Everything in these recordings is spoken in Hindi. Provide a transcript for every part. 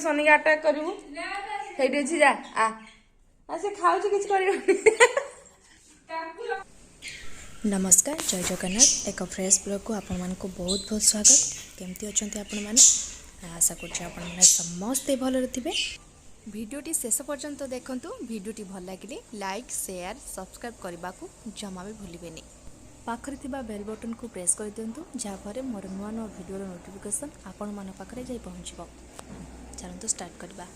सोनी के अटैक करू हेडी अछि जा आ से खाऊ किछ करियो। नमस्कार जय जगन्नाथ एक फ्रेश ब्लॉग को आपण मान को बहुत बहुत स्वागत। केमती अच्छा आपण मैंने आशा कर समस्ते भल थे। भिडियोटी शेष पर्यंत देखंतु। भिडियोटी भल लगे लाइक शेयर सब्सक्राइब करने को जमा भी भूलिबेनि। पाखरे थिबा बेल बटन को प्रेस कर दियंतु जहाँफल मोर नुआ नुआ भिडियो नोटिफिकेशन आपण मान पाखरे जाई पहुँचबो। चलंतु स्टार्ट करबा।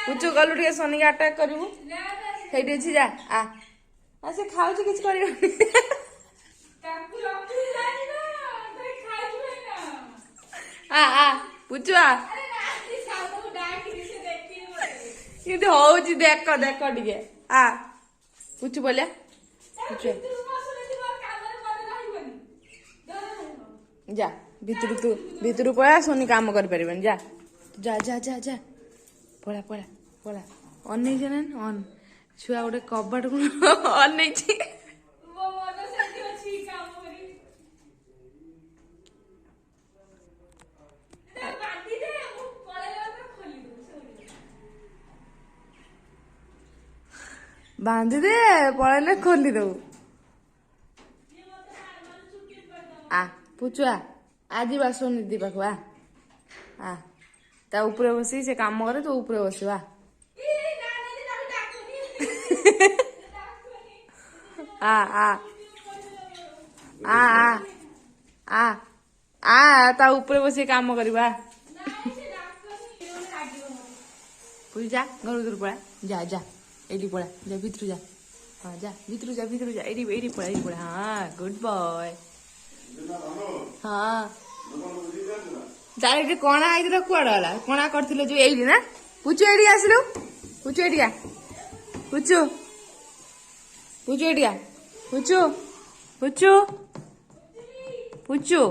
पुचु गलु टे सोनी के अटैक करू हेडी अछि जा आ से खाऊ किछ करियो। पुचु ये होउची देख देख टिके आ पुचु बोलिया पुचु जा भितरु पळा सोनी काम कर परिबन जा जा जा जा जा पळा पळा पळा अनै जन अन छुआ गोटे कबाट को अनै छी बांधी दे पळाले खोली दो आ पुचुआ आज बा सोनी दी पाखु आ ता ऊपर बसी से काम करे तो ऊपर बसवा आ आ आ आ आ आ ता ऊपर बसी काम करवा पूजा घर दूर पड़ा जा जा एडी पड़ा जा भितर जा हाँ जा भितर जा एडी पड़ा हाँ गुड बॉय हाँ डायरेक्ट कणा आई कुआड़ा वाला कणा करथिले जो एडी ना पुचु एडी आसलु पुचु एडी आ पुचु पुचु एडी आ पुचु पुचु पुचु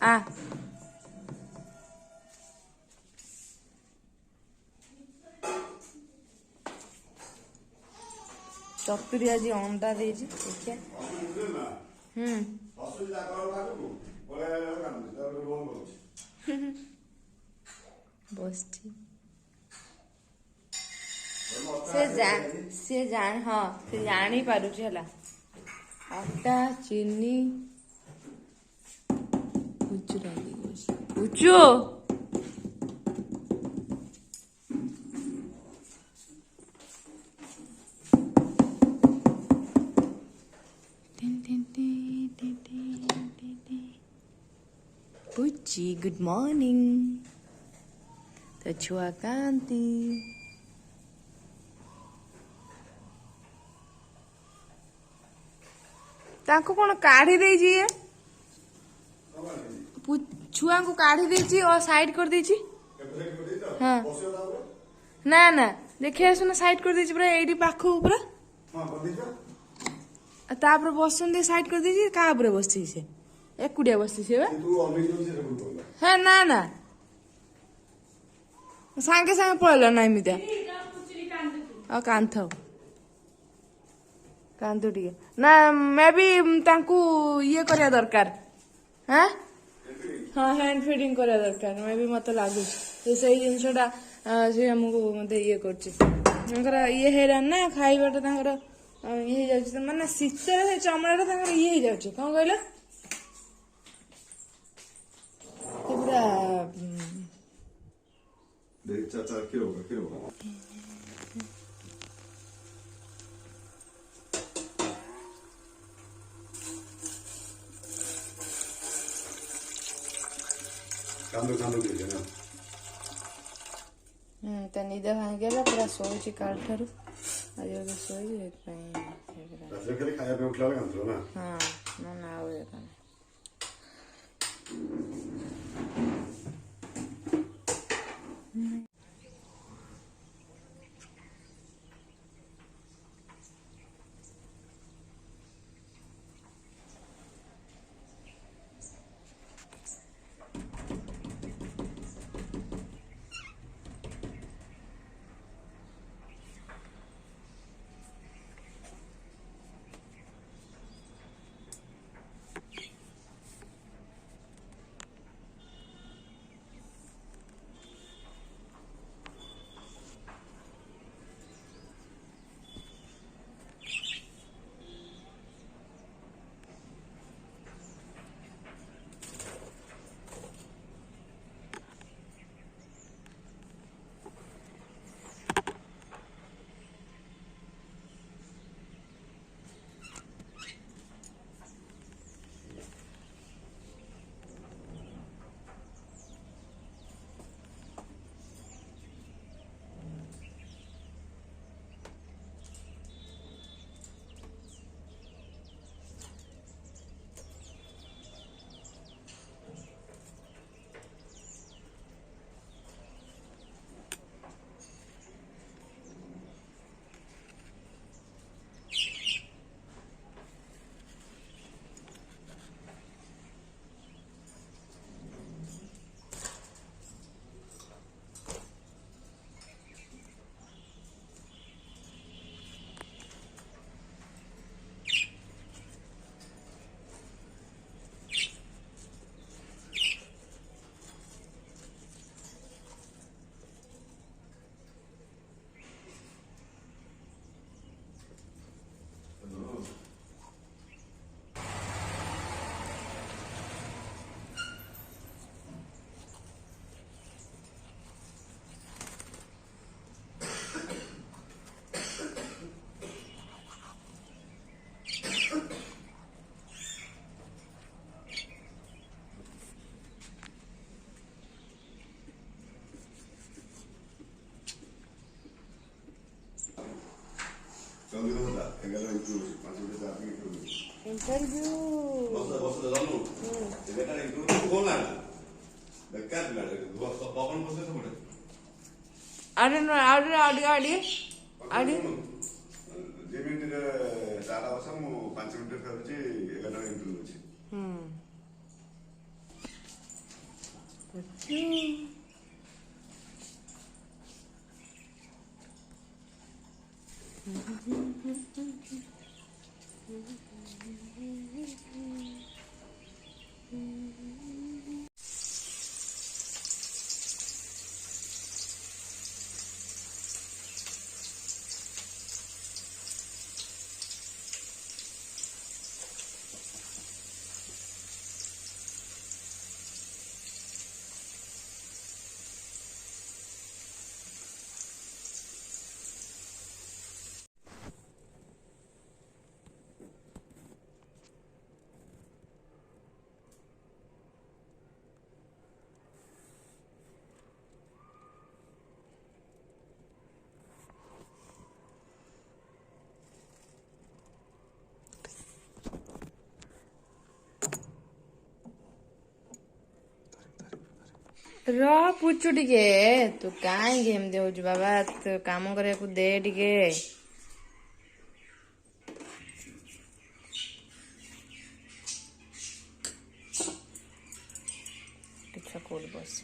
आ चतुरी आज अंडा दे देखिए बस से जान हाँ से जानी पारुची हला आटा चीनी पुचु पुची गुड मॉर्निंग तो छुआ कांति ताको कौन काढ़ी दे छुआ को काढ़ी दे और साइड कर दे हाँ ना ना देखिए सुना साइड कर दे पूरा एडी पाखु पूरा तापर बसन दे साइड कर दे का ऊपर बसछि से एकुडिया बसछि से हाँ ना ना सांगे सांगे पळला ना एमितिया आ कांथ कांदो टिके ना मैं भी तांकू ये करया दरकार हाँ हाँ हैंड फीडिंग करया दरकार मैं भी मत लागु से जिनसटा से हमको मत ये कर ये हेरा ना खाइबाटा तांकर ये जाउछि माने शीतर से चमड़ाटा तांकर ये हो जाउछि कोन कहला पूरा देख चाचा के होगा कांदो के ना त निद भांगेला पूरा सोची काल ठारू आज के सोई रात खाली खाया पे उठला कांदो ना हां ना ना हो जाता इंटरव्यू ଆଡେ ଆଡେ ଆଡେ ଆଡେ ଆଡେ रह पुचु टिके तू काई गेम देउछु बाबा तू काम କରିବାକୁ दे टिके टिका कोड बस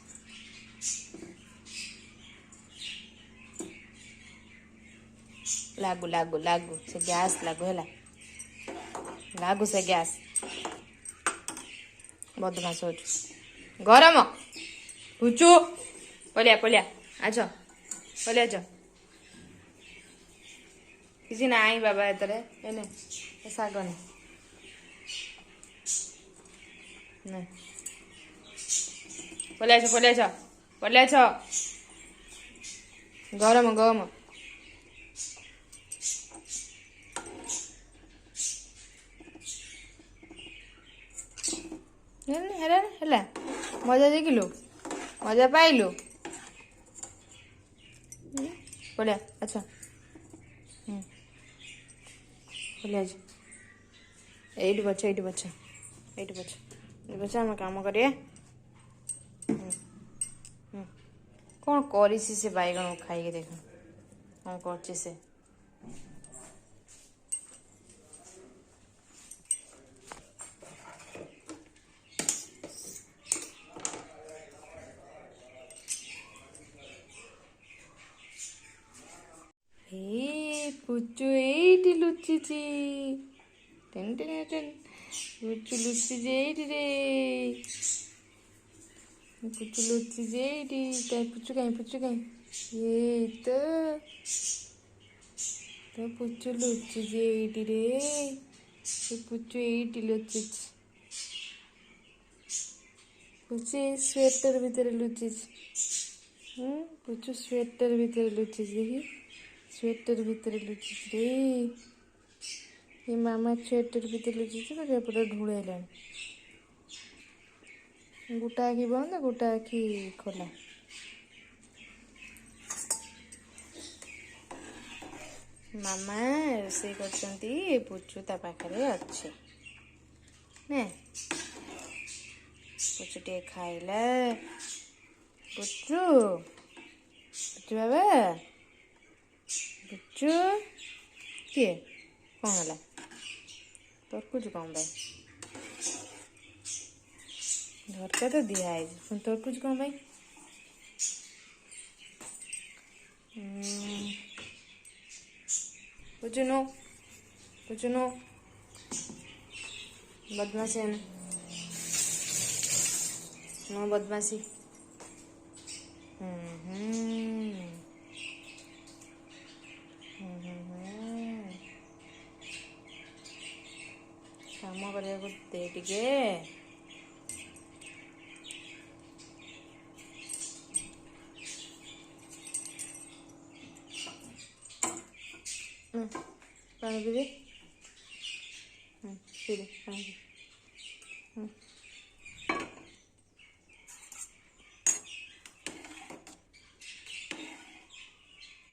लागू लागू लागू से गैस लागू हैला लागू से गैस बदमाश होछु गरम पुचु पलिया पलिया आछ पलिया आछ किसी नाही बाबा एतरे एने ऐसा गने ने पलिया आछ गरम गरम हेला हेला मजा देखिलु मजा पाइलु पलिया अच्छा पलिया एइट बच्चा आम काम करिए कौन करी से बैगन खाई देख कौन कर से पुचु एइटी लुचिची टेन टेन टेन पुचु लुचिची एइटी रे पुचु लुचिची एइटी पुचु काई ये तो पुचु लुचिची एइटी रे पुचु एइटी लुचिची पुचु स्वेटर भीतर लुचिची पुचु स्वेटर भीतर लुचिची देखी स्वेटर भीतर लुचिच रे ये मामा स्वेटर भीतर लुचिच तो पूरा ढूंढेला गोटा आखि बंद गोटा आखि खोला मामा रोषे करछंती पुचु ता पाखरे अच्छे ने पुचु टे खाइला पुचु पुचु बाबा पुचु किए कौन है तोर कुछ कौन भाई झटका तो दिया है तोर कुछ कौन भाई पुचु नो बदमाशी है नो बदमाशी काम करने दे टिके पानी पी दे पानी